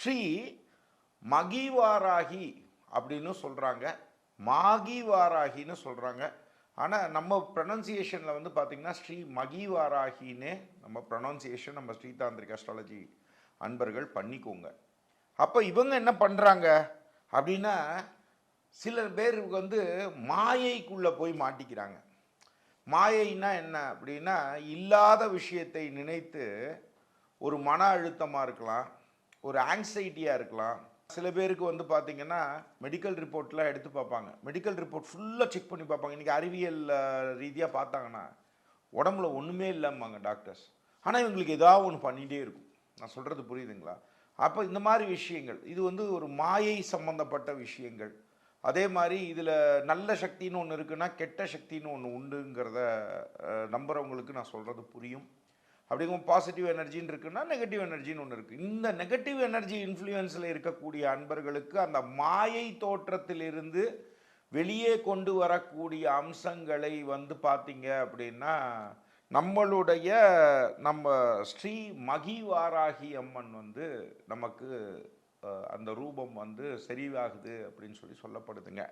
ஸ்ரீ மகிவாராகி அப்படின்னு சொல்கிறாங்க, மாகிவாராகின்னு சொல்கிறாங்க. ஆனால் நம்ம ப்ரொனன்சியேஷனில் வந்து பார்த்திங்கன்னா ஸ்ரீ மகிவாராகின்னே நம்ம ப்ரொனன்சியேஷன் நம்ம ஸ்ரீதாந்திரிக் அஸ்ட்ராலஜி அன்பர்கள் பண்ணிக்கோங்க. அப்போ இவங்க என்ன பண்ணுறாங்க அப்படின்னா, சில பேருக்கு வந்து மாயைக்குள்ளே போய் மாட்டிக்கிறாங்க. மாயைன்னா என்ன அப்படின்னா, இல்லாத விஷயத்தை நினைத்து ஒரு மன அழுத்தமாக இருக்கலாம், ஒரு ஆங்ஸைட்டியாக இருக்கலாம். சில பேருக்கு வந்து பார்த்திங்கன்னா மெடிக்கல் ரிப்போர்ட்லாம் எடுத்து பார்ப்பாங்க. மெடிக்கல் ரிப்போர்ட் ஃபுல்லாக செக் பண்ணி பார்ப்பாங்க. இன்றைக்கி அறிவியல் ரீதியாக பார்த்தாங்கன்னா உடம்புல ஒன்றுமே இல்லைம்பாங்க டாக்டர்ஸ். ஆனால் இவங்களுக்கு ஏதாவது ஒன்று பண்ணிகிட்டே இருக்கும். நான் சொல்கிறது புரியுதுங்களா? அப்போ இந்த மாதிரி விஷயங்கள் இது வந்து ஒரு மாயை சம்பந்தப்பட்ட விஷயங்கள். அதே மாதிரி இதில் நல்ல சக்தின்னு ஒன்று இருக்குன்னா கெட்ட சக்தின்னு ஒன்று உண்டுங்கிறத நம்புகிறவங்களுக்கு நான் சொல்கிறது புரியும். அப்படிங்கும் பாசிட்டிவ் எனர்ஜின்னு இருக்குன்னா நெகட்டிவ் எனர்ஜின்னு ஒன்று இருக்குது. இந்த நெகட்டிவ் எனர்ஜி இன்ஃப்ளூயன்ஸில் இருக்கக்கூடிய அன்பர்களுக்கு அந்த மாயை தோற்றத்திலிருந்து வெளியே கொண்டு வரக்கூடிய அம்சங்களை வந்து பார்த்தீங்க அப்படின்னா, நம்ம ஸ்ரீ மகிவாராகி அம்மன் வந்து நமக்கு அந்த ரூபம் வந்து சரிவாகுது அப்படின்னு சொல்லப்படுதுங்க.